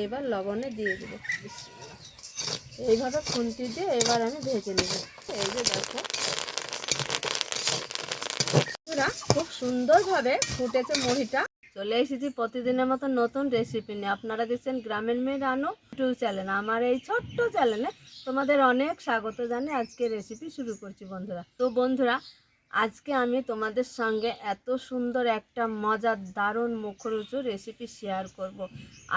এবার লবণে দিয়ে দেবো। এইভাবে খুন্তি দিয়ে এবার আমি ভেজে নেব। এই যে দেখো খুব সুন্দরভাবে ফুটেছে মুড়িটা। চলে এসেছি প্রতিদিনের মতো নতুন রেসিপি নিয়ে। আপনারা দেখছেন গ্রামের মেয়ে রানু ইউটিউব চ্যানেল। আমার এই ছোট্ট চ্যানেলে তোমাদের অনেক স্বাগত জানিয়ে আজকে রেসিপি শুরু করছি বন্ধুরা। তো বন্ধুরা, আজকে আমি তোমাদের সঙ্গে এত সুন্দর একটা মজার দারুণ মুখরোচক রেসিপি শেয়ার করব।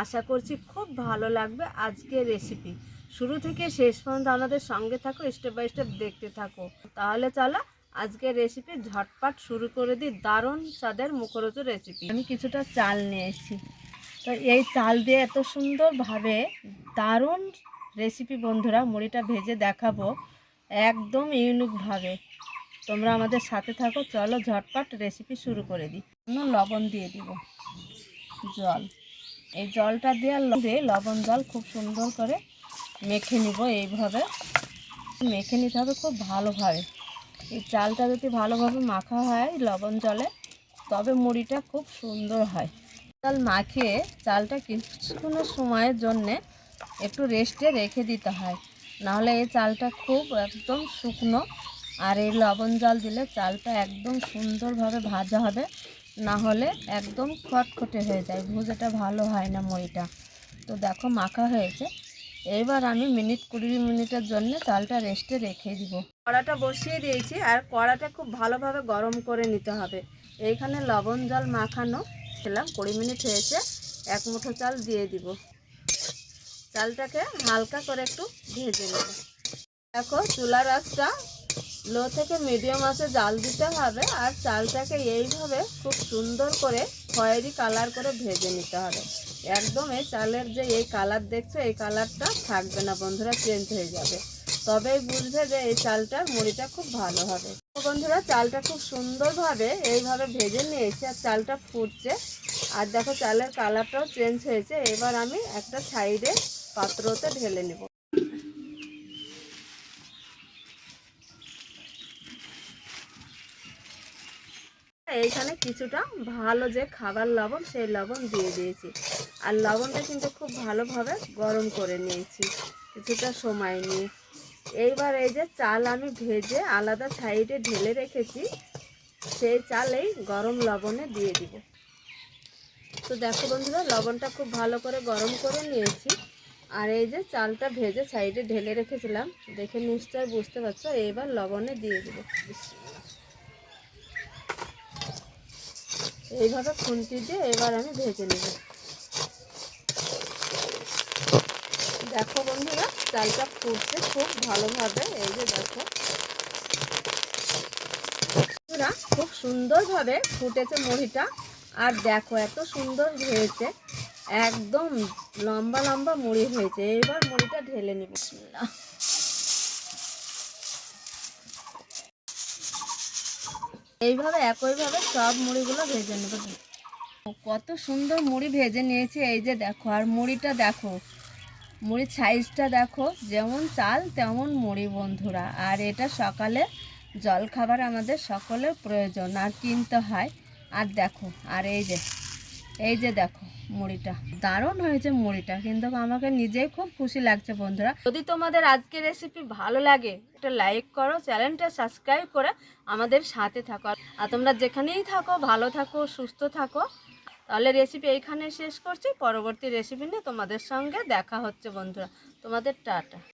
আশা করছি খুব ভালো লাগবে আজকের রেসিপি। শুরু থেকে শেষ পর্যন্ত আমাদের সঙ্গে থাকো, স্টেপ বাই স্টেপ দেখতে থাকো। তাহলে চলো আজকের রেসিপি ঝটপট শুরু করে দিই। দারুণ স্বাদের মুখরোচক রেসিপি। আমি কিছুটা চাল নিয়ে এসেছি। তো এই চাল দিয়ে এত সুন্দরভাবে দারুণ রেসিপি বন্ধুরা মুড়িটা ভেজে দেখাবো একদম ইউনিকভাবে। তোমরা আমাদের সাথে থাকো, চলো ঝটপট রেসিপি শুরু করে দিই। লবণ দিয়ে দিব, জল, এই জলটা দিয়ে লবণ জল খুব সুন্দর করে মেখে নিব। এইভাবে মেখে নিতে হবে খুব ভালোভাবে। এই চালটা যদি ভালোভাবে মাখা হয় লবণ জলে, তবে মুড়িটা খুব সুন্দর হয়। চাল মাখিয়ে চালটা কিছুক্ষণের সময়ের জন্যে একটু রেস্টে রেখে দিতে হয়, নাহলে এই চালটা খুব একদম শুকনো। আর এই লবণ জল দিলে চালটা একদম সুন্দরভাবে ভাজা হবে, না হলে একদম খটখটে হয়ে যায়, ভুজাটা ভালো হয় না মুড়িটা। তো দেখো মাখা হয়েছে। এবার আমি 20 মিনিটের জন্য চালটা রেস্টে রেখে দিব। কড়াটা বসিয়ে দিয়েছি আর কড়াটা খুব ভালোভাবে গরম করে নিতে হবে। এইখানে লবণ জল মাখানো ছিলাম, 20 মিনিট হয়েছে। এক মুঠো চাল দিয়ে দিব। চালটাকে হালকা করে একটু ভেজে নেব। দেখো চুলার আঁচটা লো থেকে মিডিয়াম আঁচে জাল দিতে হবে। আর চালটাকে এইভাবে খুব সুন্দর করে খয়েরি কালার করে ভেজে নিতে হবে। একদম এই চালের যে এই কালার দেখছো, এই কালারটা থাকবে না বন্ধুরা, চেঞ্জ হয়ে যাবে। তবেই বুঝবে যে এই চালটার মুড়িটা খুব ভালো হবে। তো বন্ধুরা, চালটা খুব সুন্দরভাবে এইভাবে ভেজে নিয়েছি আর চালটা ফুটছে। আর দেখো চালের কালারটাও চেঞ্জ হয়েছে। এবার আমি একটা সাইডে পাত্রতে ঢেলে নেব। এইখানে কিছুটা ভালো যে খাবার লবণ, সেই লবণ দিয়ে দিয়েছি। আর লবণটা কিন্তু খুব ভালোভাবে গরম করে নিয়েছি কিছুটা সময় নিয়ে। এইবার এই যে চাল আমি ভেজে আলাদা সাইডে ঢেলে রেখেছি, সেই চালেই গরম লবণে দিয়ে দিব। তো দেখো বন্ধুরা, লবণটা খুব ভালো করে গরম করে নিয়েছি। আর এই যে চালটা ভেজে সাইডে ঢেলে রেখেছিলাম, দেখে নিশ্চয় বুঝতে পারছো। এবার লবণে দিয়ে দেবো। এইভাবে খুন্তি দিয়ে এবার আমি ভেজে নেব। দেখো বন্ধুরা, চালটা ফুটছে খুব ভালোভাবে। এই যে দেখো বন্ধুরা, খুব সুন্দরভাবে ফুটেছে মুড়িটা। আর দেখো এত সুন্দর হয়েছে, একদম লম্বা লম্বা মুড়ি হয়েছে। এবার মুড়িটা ঢেলে নেব। এইভাবে একইভাবে সব মুড়িগুলো ভেজে নেব। কত সুন্দর মুড়ি ভেজে নিয়েছি। এই যে দেখো, আর মুড়িটা দেখো, মুড়ির সাইজটা দেখো, যেমন চাল তেমন মুড়ি বন্ধুরা। আর এটা সকালে জল খাবার আমাদের সকলের প্রয়োজন, আর কিনতে হয়। আর দেখো, আর এই যে দেখো মুড়িটা দারুণ হয়েছে মুড়িটা, কিন্তু আমাকে নিজেই খুব খুশি লাগছে বন্ধুরা। যদি তোমাদের আজকের রেসিপি ভালো লাগে, একটা লাইক করো, চ্যানেলটা সাবস্ক্রাইব করে আমাদের সাথে থাকো। আর তোমরা যেখানেই থাকো ভালো থাকো, সুস্থ থাকো। তাহলে রেসিপি এইখানে শেষ করছি। পরবর্তী রেসিপি নিয়ে তোমাদের সঙ্গে দেখা হচ্ছে বন্ধুরা। তোমাদের টাটা।